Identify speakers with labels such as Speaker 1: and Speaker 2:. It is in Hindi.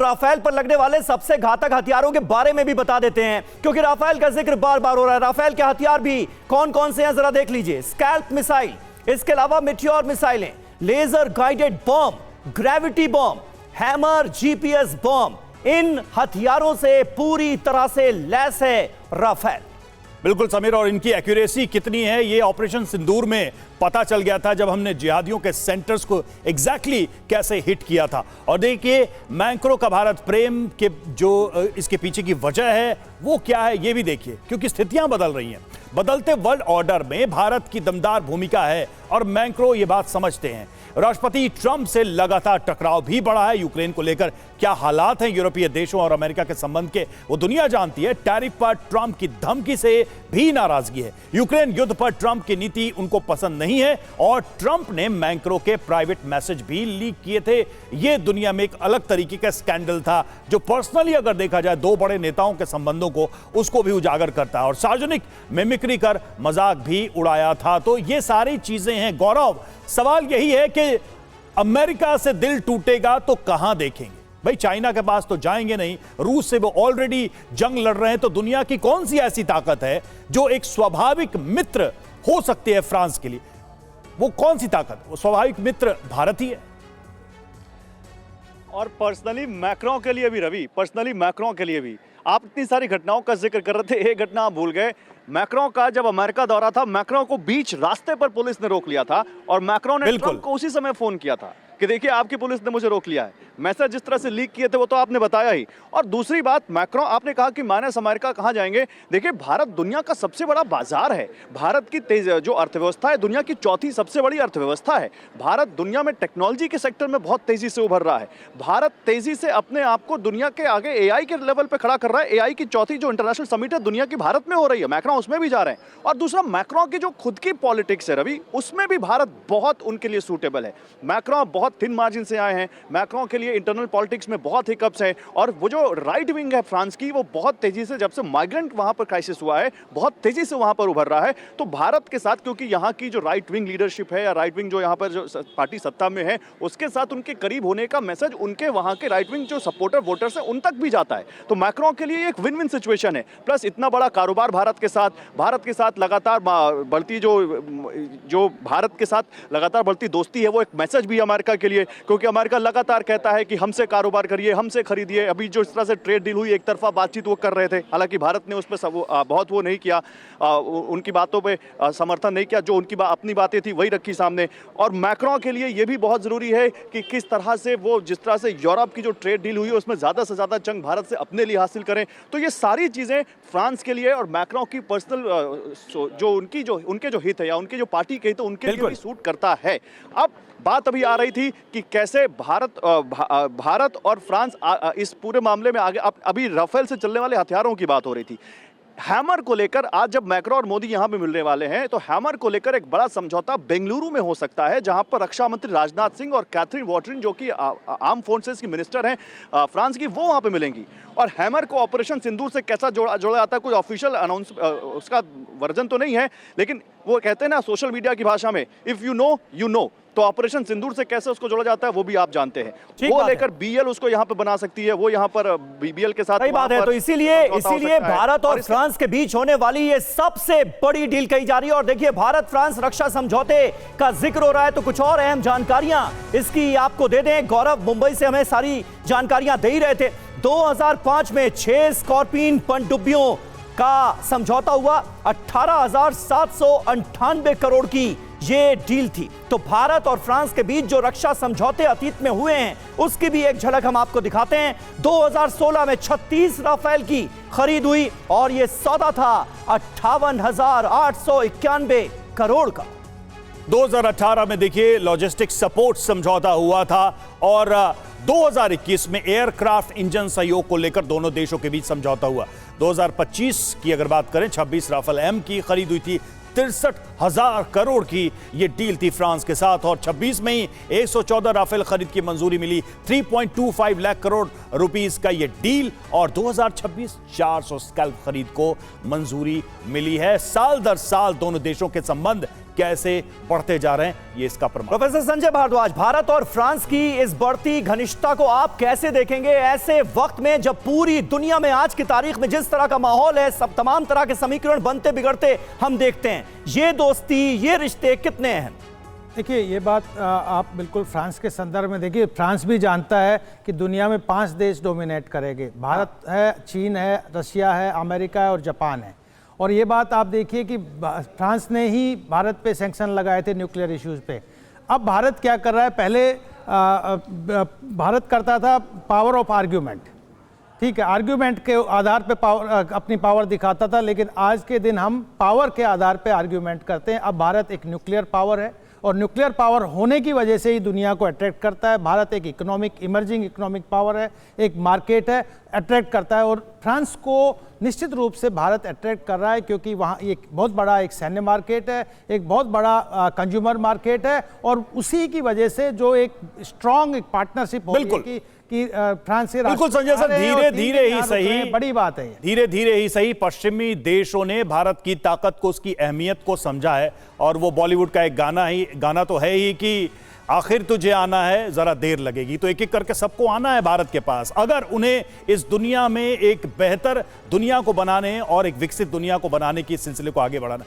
Speaker 1: राफेल पर लगने वाले सबसे घातक हथियारों के बारे में भी बता देते हैं, क्योंकि राफेल का जिक्र बार बार हो रहा है। राफेल के हथियार भी कौन कौन से हैं जरा देख लीजिए। स्कैल्प मिसाइल, इसके अलावा मिटियोर मिसाइलें, laser guided bomb, gravity bomb, hammer GPS bomb, इन हथियारों से पूरी तरह से लैस है राफेल।
Speaker 2: बिल्कुल समीर, और इनकी एक्यूरेसी कितनी है ये ऑपरेशन सिंदूर में पता चल गया था, जब हमने जिहादियों के सेंटर्स को एग्जैक्टली कैसे हिट किया था। और देखिए मैक्रो का भारत प्रेम के जो इसके पीछे की वजह है वो क्या है ये भी देखिए, क्योंकि स्थितियां बदल रही हैं। बदलते वर्ल्ड ऑर्डर में भारत की दमदार भूमिका है और मैक्रो ये बात समझते हैं। राष्ट्रपति ट्रंप से लगातार टकराव भी बढ़ा है। यूक्रेन को लेकर क्या हालात हैं यूरोपीय देशों और अमेरिका के संबंध के, वो दुनिया जानती है। टैरिफ पर ट्रंप की धमकी से भी नाराजगी है। यूक्रेन युद्ध पर ट्रंप की नीति उनको पसंद नहीं है और ट्रंप ने मैक्रो के प्राइवेट मैसेज भी लीक किए थे। यह दुनिया में एक अलग तरीके का स्कैंडल था, जो पर्सनली अगर देखा जाए दो बड़े नेताओं के संबंधों को उसको भी उजागर करता है और सार्वजनिक मिमिक्री कर मजाक भी उड़ाया था। तो ये सारी चीजें हैं। गौरव, सवाल यही है कि अमेरिका से दिल टूटेगा तो कहां देखेंगे? भाई चाइना के पास तो जाएंगे नहीं, रूस से वो ऑलरेडी जंग लड़ रहे हैं, तो दुनिया की कौन सी ऐसी ताकत है जो एक स्वाभाविक मित्र हो सकती है फ्रांस के लिए? वो कौन सी ताकत? वो स्वाभाविक मित्र भारत ही है।
Speaker 3: और पर्सनली मैक्रों के लिए भी रवि, पर्सनली मैक्रों के लिए भी आप इतनी सारी घटनाओं का जिक्र कर रहे थे, एक घटना आप भूल गए। मैक्रों का जब अमेरिका दौरा था, मैक्रों को बीच रास्ते पर पुलिस ने रोक लिया था और मैक्रों ने ट्रंप को उसी समय फोन किया था कि देखिए आपकी पुलिस ने मुझे रोक लिया है। मैसेज जिस तरह से लीक किए थे वो तो आपने बताया ही। और दूसरी बात, मैक्रों, आपने कहा कि माइनस अमेरिका कहां जाएंगे। देखिए भारत दुनिया का सबसे बड़ा बाजार है। भारत की तेज जो अर्थव्यवस्था है, दुनिया की चौथी सबसे बड़ी अर्थव्यवस्था है। भारत दुनिया में टेक्नोलॉजी के सेक्टर में बहुत तेजी से उभर रहा है। भारत तेजी से अपने आप को दुनिया के आगे एआई के लेवल पे खड़ा कर रहा है। एआई की चौथी जो इंटरनेशनल समिट है दुनिया की भारत में हो रही है, मैक्रों उसमें भी जा रहे हैं। और दूसरा, मैक्रों की जो खुद की पॉलिटिक्स है रवि, उसमें भी भारत बहुत उनके लिए सूटेबल है। मैक्रों बहुत थिन मार्जिन से आए हैं। मैक्रों के लिए इंटरनल पॉलिटिक्स में बहुत हिकअप्स है। और वो जो राइट विंग है फ्रांस की, वो बहुत तेजी से, जब से माइग्रेंट वहां पर क्राइसिस हुआ है, बहुत तेजी से वहां पर उभर रहा है। तो भारत के साथ, क्योंकि यहाँ की जो राइट विंग लीडरशिप है या राइट विंग जो यहाँ पर जो पार्टी सत्ता में है, उसके साथ उनके करीब होने का मैसेज उनके वहां के राइट विंग जो सपोर्टर वोटर्स है उन तक भी जाता है। तो मैक्रों के लिए एक विन विन सिचुएशन है। प्लस इतना बड़ा कारोबार भारत के साथ लगातार बढ़ती जो भारत के साथ लगातार बढ़ती दोस्ती है, वो एक मैसेज भी अमेरिका के लिए, क्योंकि अमेरिका लगातार कहता है कि हमसे कारोबार करिए, हमसे खरीदिए। अभी जो इस तरह से ट्रेड डील हुई, एक तरफा बातचीत वो कर रहे थे, हालांकि भारत ने उस पर बहुत वो नहीं किया, उनकी बातों पे समर्थन नहीं किया। जो उनकी अपनी बातें थी वही रखी सामने। और मैक्रों के लिए ये भी बहुत जरूरी है कि किस तरह से वो, जिस तरह से यूरोप की जो ट्रेड डील हुई उसमें ज्यादा से ज्यादा चंग भारत से अपने लिए हासिल करें। तो ये सारी चीजें फ्रांस के लिए और मैक्रों की पर्सनल जो उनके जो हित है या उनके जो पार्टी के हित है उनके लिए भी सूट करता है। अब बात अभी आ रही थी कि कैसे भारत और फ्रांस इस पूरे मामले में आगे। अभी राफेल से चलने वाले हथियारों की बात हो रही थी। हैमर को लेकर आज जब मैक्रो और मोदी यहां पे मिलने वाले हैं, तो हैमर को लेकर एक बड़ा समझौता बेंगलुरु में हो सकता है, जहां पर रक्षा मंत्री राजनाथ सिंह और कैथरीन वॉटरिन, जो कि आर्म फोर्सेस की मिनिस्टर हैं फ्रांस की, वो वहां पे मिलेंगी। और हैमर को ऑपरेशन सिंदूर से कैसा जोड़ा जाता है, कोई ऑफिशियल अनाउंस उसका वर्जन तो नहीं है, लेकिन वो कहते हैं ना सोशल मीडिया की भाषा में, if you know you know. तो ऑपरेशन सिंदूर से कैसे उसको जोड़ा जाता है वो भी आप जानते हैं। वो लेकर बीएल उसको यहाँ पे बना सकती है, वो यहाँ पर बीएल के साथ।
Speaker 1: सही बात है। तो इसीलिए भारत और फ्रांस के बीच होने वाली ये सबसे बड़ी डील कही जा रही है। और देखिए भारत फ्रांस रक्षा समझौते का जिक्र हो रहा है, तो कुछ और अहम जानकारियां इसकी आपको दे दें। गौरव मुंबई से हमें सारी जानकारियां दे ही रहे थे। 2005 में 6 स्कॉर्पियन पनडुब्बियों का समझौता हुआ, 18,798 करोड़ की ये डील थी। तो भारत और फ्रांस के बीच जो रक्षा समझौते अतीत में हुए हैं उसकी भी एक झलक हम आपको दिखाते हैं। 2016 में 36 राफेल की खरीद हुई और यह सौदा था 58,891 करोड़ का।
Speaker 2: 2018 में देखिए लॉजिस्टिक सपोर्ट समझौता हुआ था और 2021 में एयरक्राफ्ट इंजन सहयोग को लेकर दोनों देशों के बीच समझौता हुआ। 2025 की अगर बात करें, 26 राफेल एम की खरीद हुई थी। 63,000 करोड़ की यह डील थी फ्रांस के साथ और 26 में ही 114 राफेल खरीद की मंजूरी मिली। 3.25 लाख करोड़ रुपीस का यह डील और 2026 400 स्कैल्प खरीद को मंजूरी मिली है। साल दर साल दोनों देशों के संबंध कैसे बढ़ते जा रहे हैं, ये इसका प्रमाण।
Speaker 1: प्रोफेसर संजय भारद्वाज, भारत और फ्रांस की इस बढ़ती घनिष्ठता को आप कैसे देखेंगे ऐसे वक्त में जब पूरी दुनिया में आज की तारीख में जिस तरह का माहौल है, सब तमाम तरह के समीकरण बनते बिगड़ते हम देखते हैं, ये दोस्ती, ये रिश्ते कितने अहम?
Speaker 4: देखिए, ये बात आप बिल्कुल फ्रांस के संदर्भ में देखिए, फ्रांस भी जानता है कि दुनिया में 5 देश डोमिनेट करेंगे। भारत है, चीन है, रशिया है, अमेरिका है और जापान है। और ये बात आप देखिए कि फ्रांस ने ही भारत पे सैंक्शन लगाए थे न्यूक्लियर इश्यूज पे। अब भारत क्या कर रहा है? पहले भारत करता था पावर ऑफ आर्ग्यूमेंट, ठीक है, आर्ग्यूमेंट के आधार पे अपनी पावर दिखाता था, लेकिन आज के दिन हम पावर के आधार पे आर्ग्यूमेंट करते हैं। अब भारत एक न्यूक्लियर पावर है और न्यूक्लियर पावर होने की वजह से ही दुनिया को अट्रैक्ट करता है। भारत एक इमर्जिंग इकोनॉमिक पावर है, एक मार्केट है, अट्रैक्ट करता है। और फ्रांस को निश्चित रूप से भारत अट्रैक्ट कर रहा है क्योंकि वहाँ एक बहुत बड़ा एक सैन्य मार्केट है, एक बहुत बड़ा कंज्यूमर मार्केट है, और उसी की वजह से जो एक स्ट्रॉन्ग एक पार्टनरशिप होती है कि फ्रांस से
Speaker 2: बिल्कुल संजय सर, धीरे धीरे ही सही,
Speaker 4: बड़ी बात है,
Speaker 2: धीरे धीरे ही सही पश्चिमी देशों ने भारत की ताकत को, उसकी अहमियत को समझा है। और वो बॉलीवुड का एक गाना तो है ही कि आखिर तुझे आना है, जरा देर लगेगी। तो एक एक करके सबको आना है भारत के पास, अगर उन्हें इस दुनिया में एक बेहतर दुनिया को बनाने और एक विकसित दुनिया को बनाने की सिलसिले को आगे बढ़ाना।